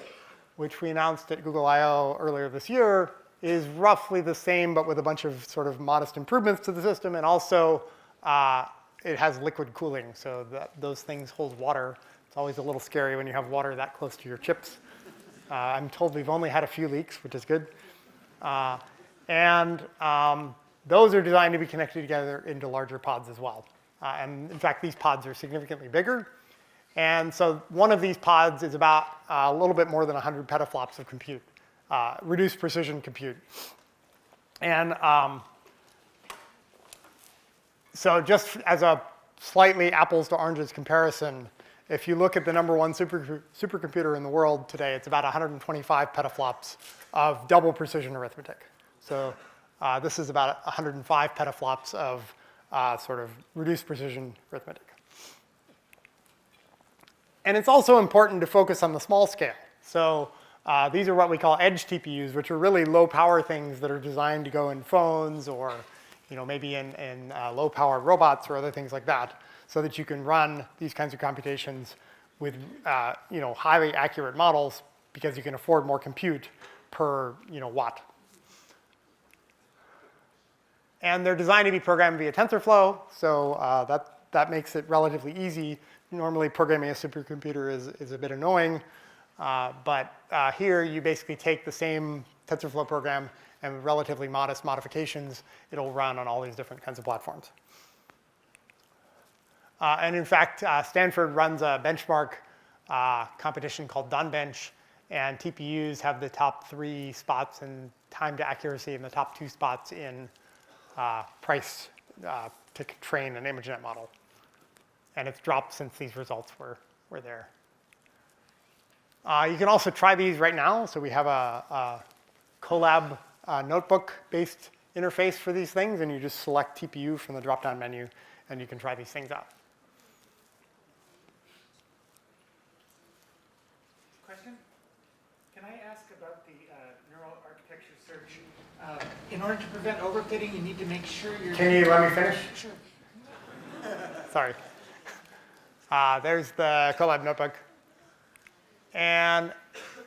which we announced at Google I/O earlier this year, is roughly the same, but with a bunch of sort of modest improvements to the system. And also, it has liquid cooling, so that those things hold water. It's always a little scary when you have water that close to your chips. I'm told we've only had a few leaks, which is good. Those are designed to be connected together into larger pods as well. And in fact, these pods are significantly bigger. And so one of these pods is about a little bit more than 100 petaflops of compute, reduced precision compute. And so just as a slightly apples to oranges comparison, if you look at the #1 supercomputer in the world today, it's about 125 petaflops of double precision arithmetic. So this is about 105 petaflops of sort of reduced precision arithmetic. And it's also important to focus on the small scale. So these are what we call edge TPUs, which are really low power things that are designed to go in phones or maybe in low power robots or other things like that, so that you can run these kinds of computations with highly accurate models because you can afford more compute per watt. And they're designed to be programmed via TensorFlow, so that makes it relatively easy. Normally, programming a supercomputer is a bit annoying, but here you basically take the same TensorFlow program and with relatively modest modifications, it'll run on all these different kinds of platforms. And in fact, Stanford runs a benchmark competition called DunBench, and TPUs have the top 3 spots in time to accuracy and the top 2 spots in price to train an ImageNet model. And it's dropped since these results were there. You can also try these right now. So we have a Colab notebook-based interface for these things, and you just select TPU from the drop-down menu, and you can try these things out.
Question? Can I ask about the neural architecture search? In order to prevent overfitting, you need to make sure you're...
Can you let me finish?
Sure.
Sorry. There's the Colab notebook. And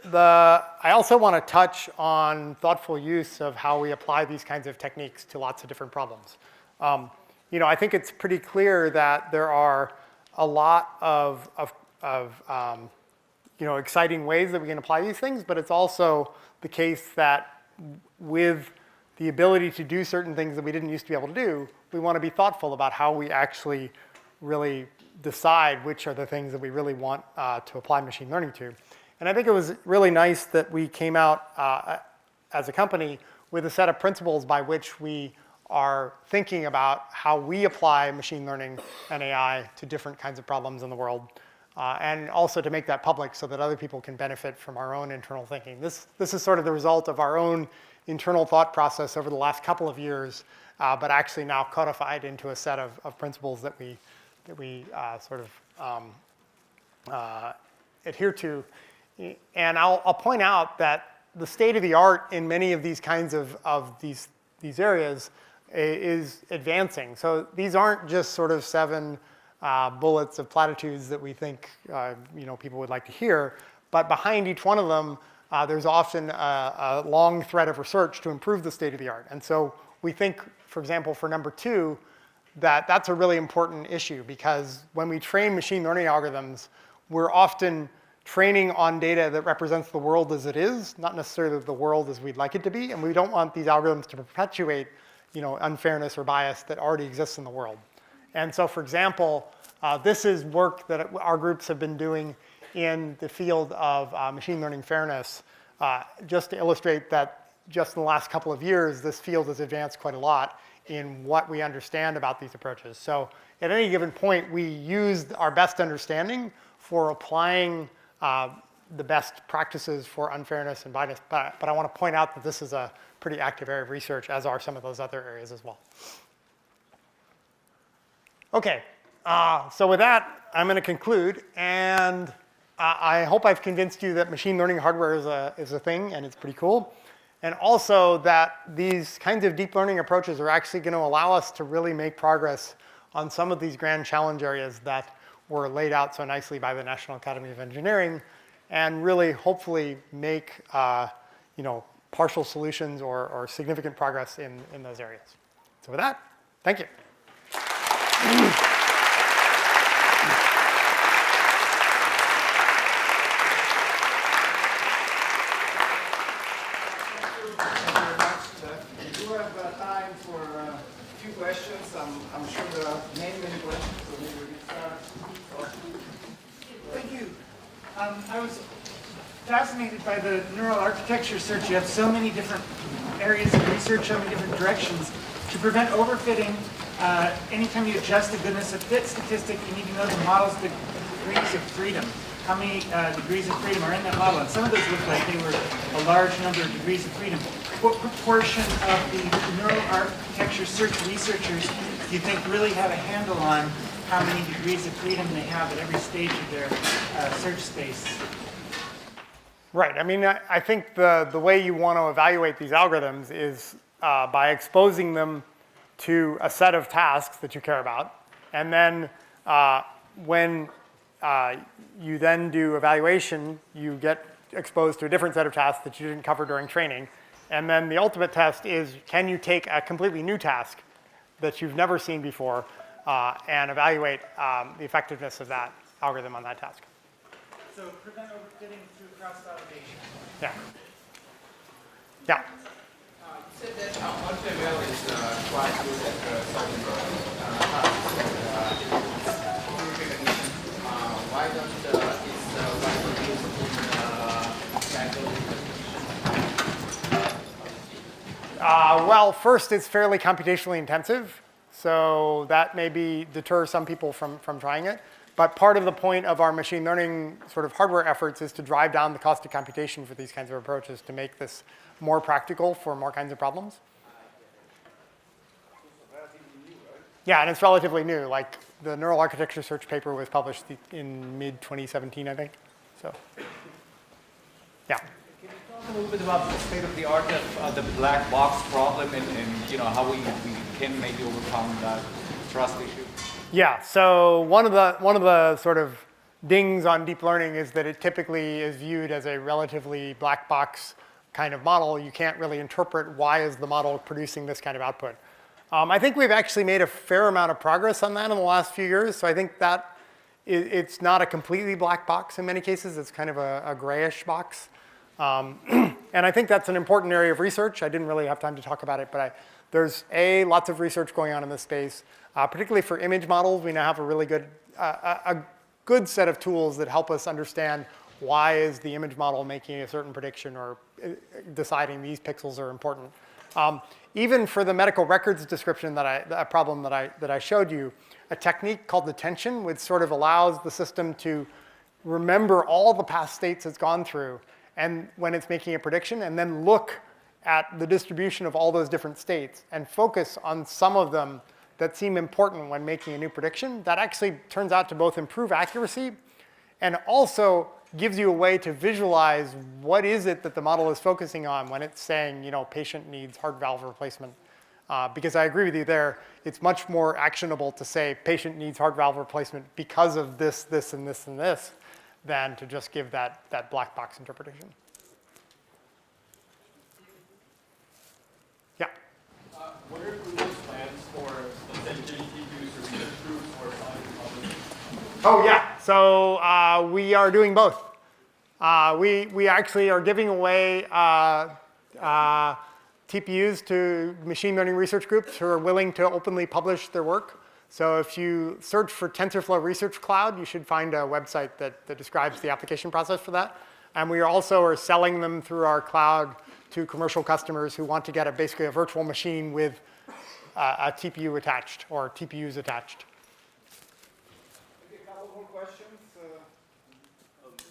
I also want to touch on thoughtful use of how we apply these kinds of techniques to lots of different problems. I think it's pretty clear that there are a lot of exciting ways that we can apply these things, but it's also the case that with the ability to do certain things that we didn't used to be able to do, we want to be thoughtful about how we actually really decide which are the things that we really want to apply machine learning to. And I think it was really nice that we came out as a company with a set of principles by which we are thinking about how we apply machine learning and AI to different kinds of problems in the world. and also to make that public so that other people can benefit from our own internal thinking. This is sort of the result of our own internal thought process over the last couple of years, but actually now codified into a set of principles that we sort of adhere to. And I'll point out that the state of the art in many of these kinds of these areas is advancing. So these aren't just sort of 7 bullets of platitudes that we think people would like to hear, but behind each one of them, there's often a long thread of research to improve the state of the art. And so we think, for example, for number 2, that that's a really important issue, because when we train machine learning algorithms, we're often training on data that represents the world as it is, not necessarily the world as we'd like it to be, and we don't want these algorithms to perpetuate unfairness or bias that already exists in the world. And so, for example, this is work that our groups have been doing in the field of machine learning fairness, just to illustrate that just in the last couple of years, this field has advanced quite a lot in what we understand about these approaches. So at any given point, we used our best understanding for applying the best practices for unfairness and bias. But I want to point out that this is a pretty active area of research, as are some of those other areas as well. OK, so with that, I'm going to conclude. And I hope I've convinced you that machine learning hardware is a thing, and it's pretty cool. And also that these kinds of deep learning approaches are actually going to allow us to really make progress on some of these grand challenge areas that were laid out so nicely by the National Academy of Engineering, and really hopefully make partial solutions or significant progress in those areas. So with that, thank you.
Questions. I'm sure there are many questions, so maybe we can start. Thank you. I was fascinated by the neural architecture search. You have so many different areas of research, so many different directions. To prevent overfitting, anytime you adjust the goodness of fit statistic, you need to know the model's degrees of freedom. How many degrees of freedom are in that model? And some of those look like they were a large number of degrees of freedom. What proportion of the neural architecture search researchers do you think really have a handle on how many degrees of freedom they have at every stage of their search space?
Right. I mean, I think the way you want to evaluate these algorithms is by exposing them to a set of tasks that you care about. And then when you then do evaluation, you get exposed to a different set of tasks that you didn't cover during training. And then the ultimate test is, can you take a completely new task that you've never seen before and evaluate the effectiveness of that algorithm on that task?
So prevent overfitting through cross-validation.
Yeah. Yeah.
You said that multi-ML is quite good at solving recognition. Why don't is widely used in category recognition?
Well, first, it's fairly computationally intensive. So that maybe deter some people from trying it. But part of the point of our machine learning sort of hardware efforts is to drive down the cost of computation for these kinds of approaches to make this more practical for more kinds of problems. Yeah, and it's relatively new. Like the neural architecture search paper was published in mid-2017, I think. So, yeah.
Can you talk a little bit about the state of the art of the black box problem and how we can maybe overcome that trust issue?
Yeah, so one of the sort of dings on deep learning is that it typically is viewed as a relatively black box kind of model. You can't really interpret why is the model producing this kind of output. I think we've actually made a fair amount of progress on that in the last few years. So I think that it's not a completely black box in many cases. It's kind of a grayish box. And I think that's an important area of research. I didn't really have time to talk about it, but there's lots of research going on in this space. Particularly for image models, we now have a really good, good set of tools that help us understand why is the image model making a certain prediction or deciding these pixels are important. Even for the medical records description a problem that I showed you, a technique called the tension, which sort of allows the system to remember all the past states it's gone through and when it's making a prediction, and then look at the distribution of all those different states and focus on some of them that seem important when making a new prediction, that actually turns out to both improve accuracy and also gives you a way to visualize what is it that the model is focusing on when it's saying, you know, patient needs heart valve replacement. Because I agree with you there, it's much more actionable to say patient needs heart valve replacement because of this, this, and this, and this, than to just give that black box interpretation. Yeah?
What are Google's plans for essentially TPUs or research groups or science publishing?
Oh, yeah. So we are doing both. We actually are giving away TPUs to machine learning research groups who are willing to openly publish their work. So if you search for TensorFlow Research Cloud, you should find a website that describes the application process for that. And we also are selling them through our cloud to commercial customers who want to get basically a virtual machine with a TPU attached or TPUs attached.
Okay, a couple more questions.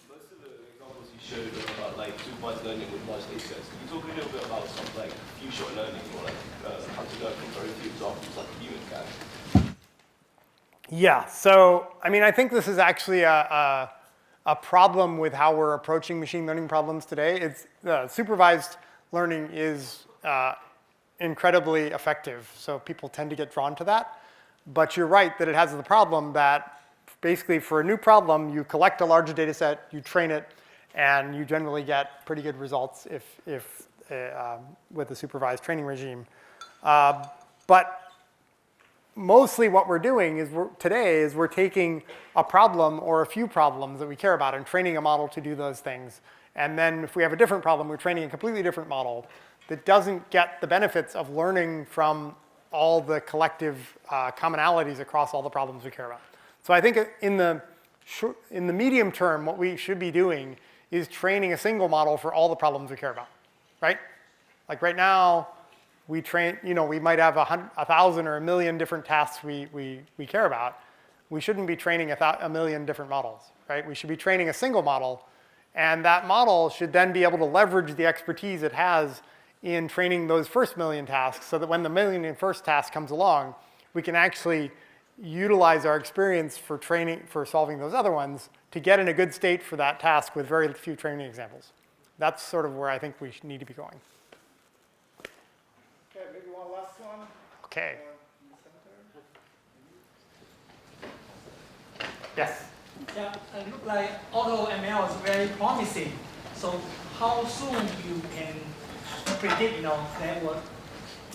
Most of the examples you showed are about like supervised learning with large data sets. Can you talk a little bit about some like few shot learning or like how to learn from very few examples like a human can?
Yeah, so I mean, I think this is actually a problem with how we're approaching machine learning problems today. It's supervised learning is incredibly effective, so people tend to get drawn to that. But you're right that it has the problem that basically for a new problem, you collect a large data set, you train it, and you generally get pretty good results if with a supervised training regime. But mostly what we're doing is today is we're taking a problem or a few problems that we care about and training a model to do those things. And then if we have a different problem, we're training a completely different model that doesn't get the benefits of learning from all the collective commonalities across all the problems we care about. So I think in the medium term, what we should be doing is training a single model for all the problems we care about, right? Like right now, we train, you know, we might have 1,000 or 1,000,000 different tasks we care about. We shouldn't be training a million different models, right? We should be training a single model, and that model should then be able to leverage the expertise it has in training those first 1,000,000 tasks so that when the 1,000,001st task comes along, we can actually utilize our experience for solving those other ones to get in a good state for that task with very few training examples. That's sort of where I think we need to be going.
Okay, maybe one last one.
Okay.
In the center.
Yes.
Yeah, it looks like auto ML is very promising. So how soon you can predict, that will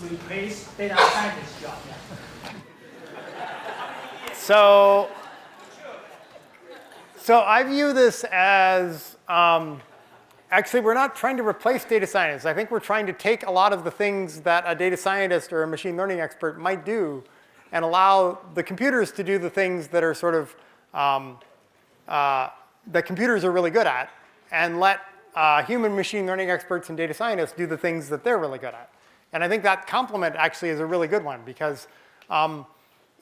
replace data scientist job?
So I view this as, actually we're not trying to replace data scientists. I think we're trying to take a lot of the things that a data scientist or a machine learning expert might do and allow the computers to do the things that are sort of, that computers are really good at, and let human machine learning experts and data scientists do the things that they're really good at. And I think that complement actually is a really good one because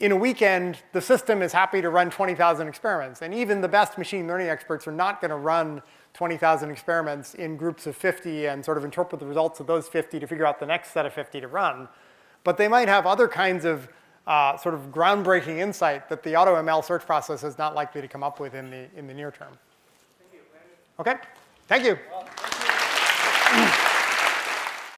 in a weekend, the system is happy to run 20,000 experiments. And even the best machine learning experts are not going to run 20,000 experiments in groups of 50 and sort of interpret the results of those 50 to figure out the next set of 50 to run. But they might have other kinds of sort of groundbreaking insight that the AutoML search process is not likely to come up with in the near term.
Thank you.
OK? Thank you.
Well, thank you.